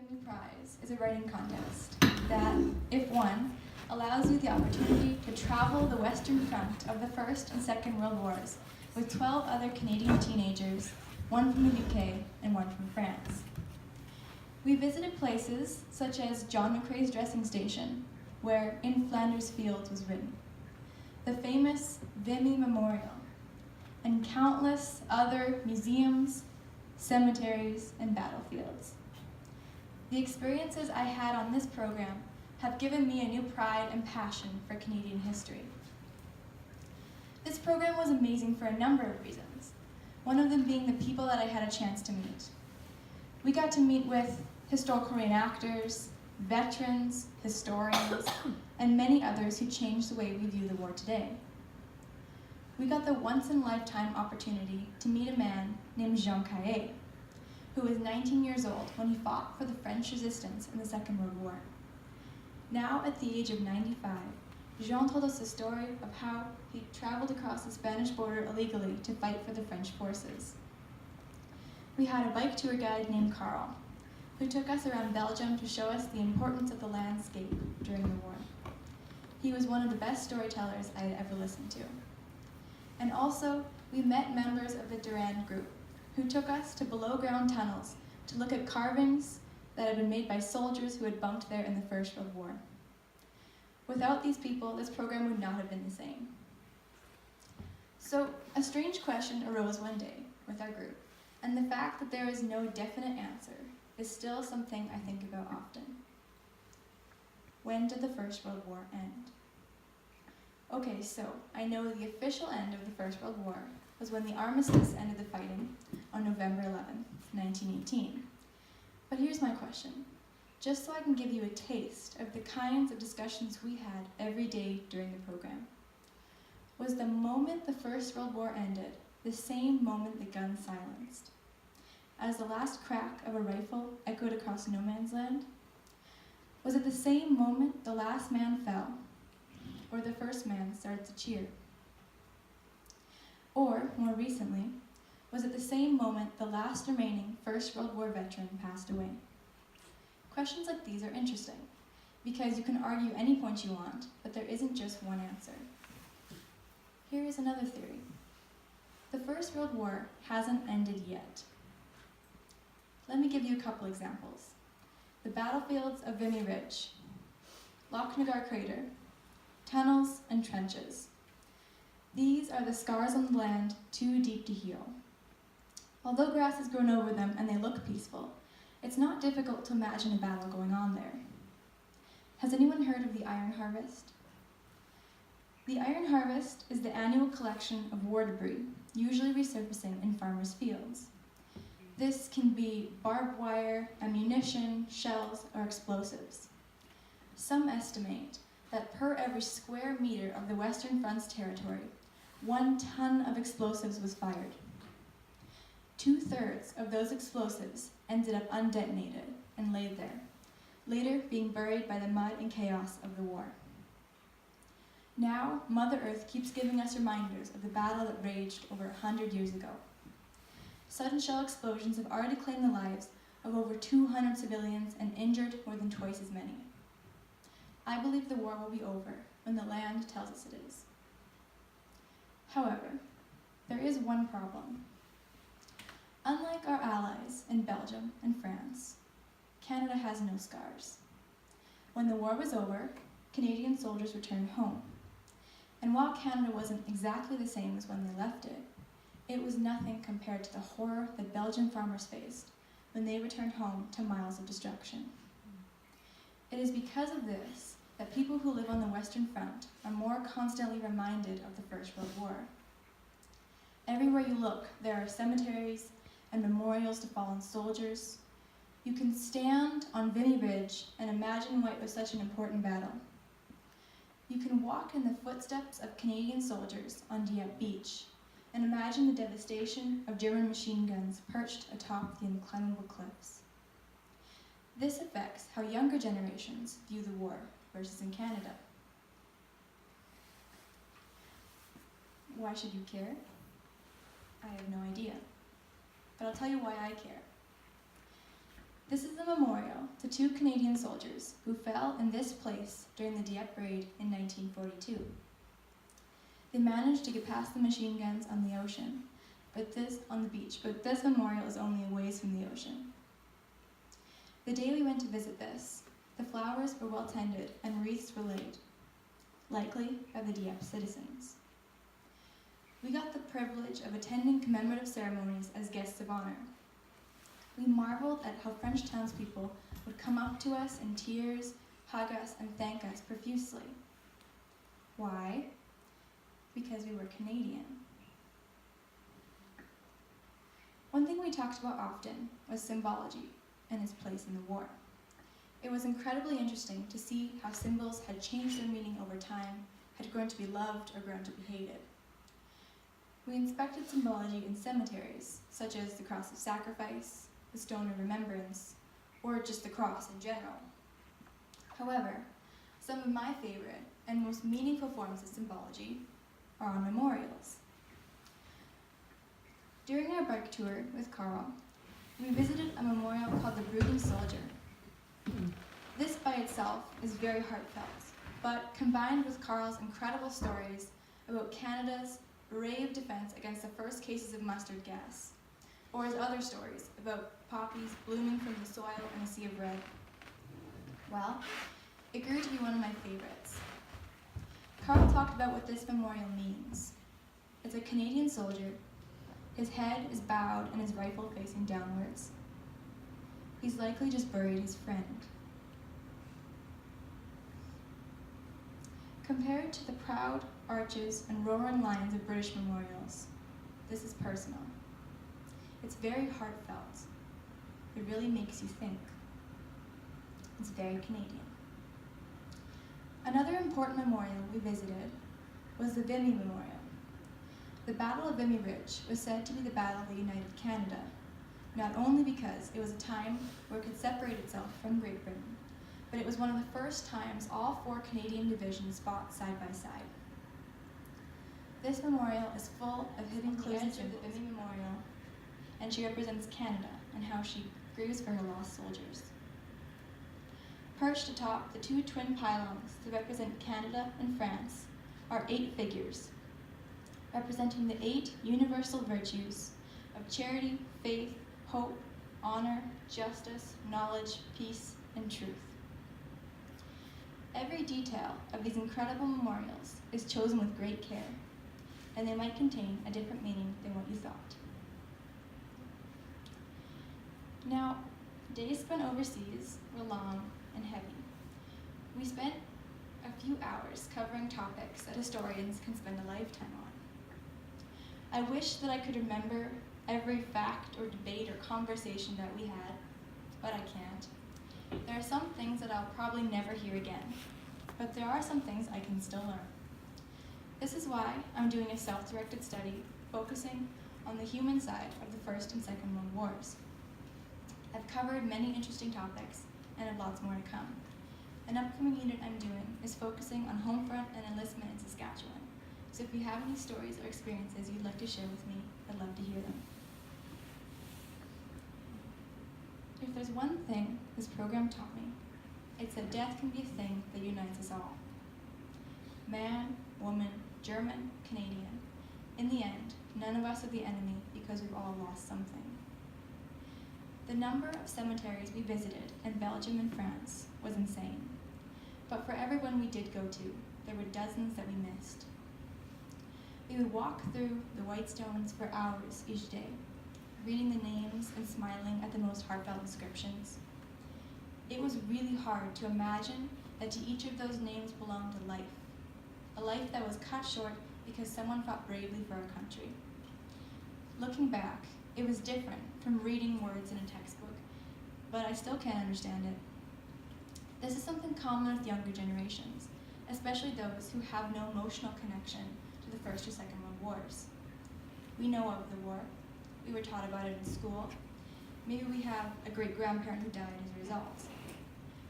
Vimy Prize is a writing contest that, if won, allows you the opportunity to travel the Western Front of the First and Second World Wars with 12 other Canadian teenagers, one from the UK and one from France. We visited places such as John McCrae's dressing station, where In Flanders Fields was written, the famous Vimy Memorial, and countless other museums, cemeteries, and battlefields. The experiences I had on this program have given me a new pride and passion for Canadian history. This program was amazing for a number of reasons, one of them being the people that I had a chance to meet. We got to meet with historical reenactors, veterans, historians, and many others who changed the way we view the war today. We got the once-in-a-lifetime opportunity to meet a man named Jean Caillet, who was 19 years old when he fought for the French resistance in the Second World War. Now, at the age of 95, Jean told us the story of how he traveled across the Spanish border illegally to fight for the French forces. We had a bike tour guide named Carl, who took us around Belgium to show us the importance of the landscape during the war. He was one of the best storytellers I had ever listened to. And also, we met members of the Durand group, who took us to below-ground tunnels to look at carvings that had been made by soldiers who had bunked there in the First World War. Without these people, this program would not have been the same. So, a strange question arose one day with our group, and the fact that there is no definite answer is still something I think about often. When did the First World War end? Okay, so I know the official end of the First World War was when the armistice ended the fighting on November 11, 1918. But here's my question, just so I can give you a taste of the kinds of discussions we had every day during the program. Was the moment the First World War ended the same moment the guns silenced? As the last crack of a rifle echoed across no man's land? Was it the same moment the last man fell, or the first man started to cheer? Or, more recently, was it the same moment the last remaining First World War veteran passed away? Questions like these are interesting, because you can argue any point you want, but there isn't just one answer. Here is another theory. The First World War hasn't ended yet. Let me give you a couple examples. The battlefields of Vimy Ridge, Lochnagar Crater, tunnels and trenches. These are the scars on the land too deep to heal. Although grass has grown over them and they look peaceful, it's not difficult to imagine a battle going on there. Has anyone heard of the Iron Harvest? The Iron Harvest is the annual collection of war debris, usually resurfacing in farmers' fields. This can be barbed wire, ammunition, shells, or explosives. Some estimate that per every square meter of the Western Front's territory, 1 ton of explosives was fired. 2/3 of those explosives ended up undetonated and laid there, later being buried by the mud and chaos of the war. Now, Mother Earth keeps giving us reminders of the battle that raged over 100 years ago. Sudden shell explosions have already claimed the lives of over 200 civilians and injured more than twice as many. I believe the war will be over when the land tells us it is. However, there is one problem. Unlike our allies in Belgium and France, Canada has no scars. When the war was over, Canadian soldiers returned home. And while Canada wasn't exactly the same as when they left it, it was nothing compared to the horror that Belgian farmers faced when they returned home to miles of destruction. It is because of this that people who live on the Western Front are more constantly reminded of the First World War. Everywhere you look, there are cemeteries and memorials to fallen soldiers. You can stand on Vimy Ridge and imagine why it was such an important battle. You can walk in the footsteps of Canadian soldiers on Dieppe Beach and imagine the devastation of German machine guns perched atop the unclimbable cliffs. This affects how younger generations view the war versus in Canada. Why should you care? I have no idea. But I'll tell you why I care. This is a memorial to 2 Canadian soldiers who fell in this place during the Dieppe raid in 1942. They managed to get past the machine guns on the ocean, but this memorial is only a ways from the ocean. The day we went to visit this, the flowers were well tended and wreaths were laid, likely by the Dieppe citizens. We got the privilege of attending commemorative ceremonies as guests of honor. We marveled at how French townspeople would come up to us in tears, hug us, and thank us profusely. Why? Because we were Canadian. One thing we talked about often was symbology and its place in the war. It was incredibly interesting to see how symbols had changed their meaning over time, had grown to be loved or grown to be hated. We inspected symbology in cemeteries, such as the Cross of Sacrifice, the Stone of Remembrance, or just the cross in general. However, some of my favorite and most meaningful forms of symbology are on memorials. During our bike tour with Carl, we visited a memorial called the Brooding Soldier. This by itself is very heartfelt, but combined with Carl's incredible stories about Canada's brave defense against the first cases of mustard gas, or his other stories about poppies blooming from the soil in a sea of red, well, it grew to be one of my favorites. Carl talked about what this memorial means. It's a Canadian soldier. His head is bowed and his rifle facing downwards. He's likely just buried his friend. Compared to the proud arches and roaring lines of British memorials, this is personal. It's very heartfelt. It really makes you think. It's very Canadian. Another important memorial we visited was the Vimy Memorial. The Battle of Vimy Ridge was said to be the battle that united Canada, not only because it was a time where it could separate itself from Great Britain, but it was one of the first times all 4 Canadian divisions fought side by side. This memorial is full of hidden clues of the Vimy Memorial, and she represents Canada and how she grieves for her lost soldiers. Perched atop the 2 twin pylons that represent Canada and France are 8 figures, representing the 8 universal virtues of charity, faith, hope, honor, justice, knowledge, peace, and truth. Every detail of these incredible memorials is chosen with great care, and they might contain a different meaning than what you thought. Now, days spent overseas were long and heavy. We spent a few hours covering topics that historians can spend a lifetime on. I wish that I could remember every fact or debate or conversation that we had, but I can't. There are some things that I'll probably never hear again, but there are some things I can still learn. This is why I'm doing a self-directed study focusing on the human side of the First and Second World Wars. I've covered many interesting topics and have lots more to come. An upcoming unit I'm doing is focusing on home front and enlistment in Saskatchewan. So if you have any stories or experiences you'd like to share with me, I'd love to hear them. If there's one thing this program taught me, it's that death can be a thing that unites us all. Man, woman, German, Canadian. In the end, none of us are the enemy because we've all lost something. The number of cemeteries we visited in Belgium and France was insane. But for every one we did go to, there were dozens that we missed. We would walk through the white stones for hours each day, reading the names and smiling at the most heartfelt inscriptions. It was really hard to imagine that to each of those names belonged a life that was cut short because someone fought bravely for our country. Looking back, it was different from reading words in a textbook, but I still can't understand it. This is something common with younger generations, especially those who have no emotional connection to the First or Second World Wars. We know of the war. We were taught about it in school. Maybe we have a great-grandparent who died as a result.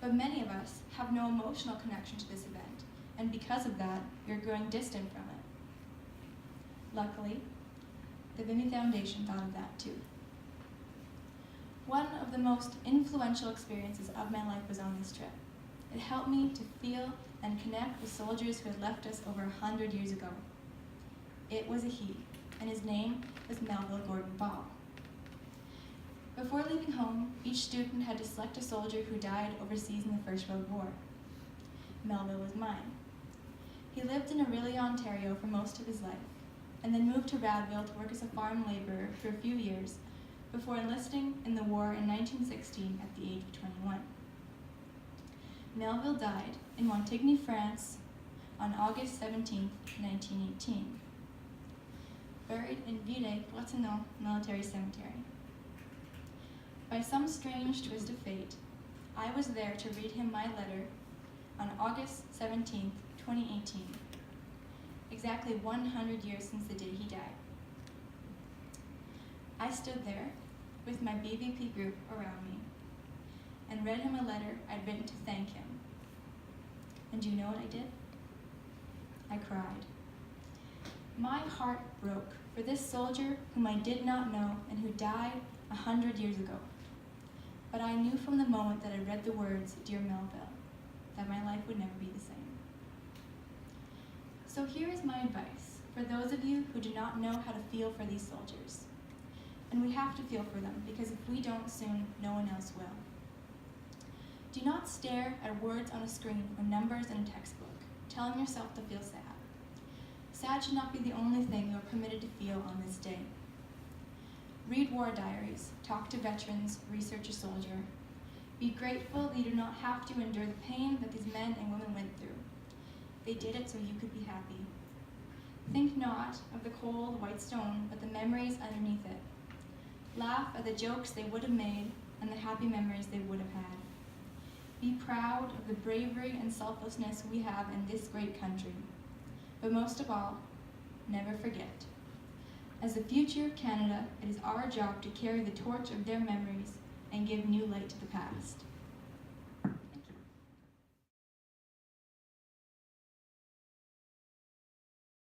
But many of us have no emotional connection to this event, and because of that, we're growing distant from it. Luckily, the Vimy Foundation thought of that too. One of the most influential experiences of my life was on this trip. It helped me to feel and connect with soldiers who had left us over 100 years ago. It was a he, and his name was Melville Gordon Ball. Before leaving home, each student had to select a soldier who died overseas in the First World War. Melville was mine. He lived in Orillia, Ontario for most of his life, and then moved to Radville to work as a farm laborer for a few years before enlisting in the war in 1916 at the age of 21. Melville died in Montigny, France on August 17, 1918, buried in Vimy Military Cemetery. By some strange twist of fate, I was there to read him my letter on August 17, 2018, exactly 100 years since the day he died. I stood there with my BVP group around me and read him a letter I'd written to thank him. And do you know what I did? I cried. My heart broke for this soldier whom I did not know and who died 100 years ago. But I knew from the moment that I read the words, "Dear Melville," that my life would never be the same. So here is my advice for those of you who do not know how to feel for these soldiers. And we have to feel for them, because if we don't soon, no one else will. Do not stare at words on a screen or numbers in a textbook, telling yourself to feel sad. Sad should not be the only thing you are permitted to feel on this day. Read war diaries, talk to veterans, research a soldier. Be grateful that you do not have to endure the pain that these men and women went through. They did it so you could be happy. Think not of the cold, white stone, but the memories underneath it. Laugh at the jokes they would have made and the happy memories they would have had. Be proud of the bravery and selflessness we have in this great country. But most of all, never forget. As the future of Canada, it is our job to carry the torch of their memories and give new light to the past.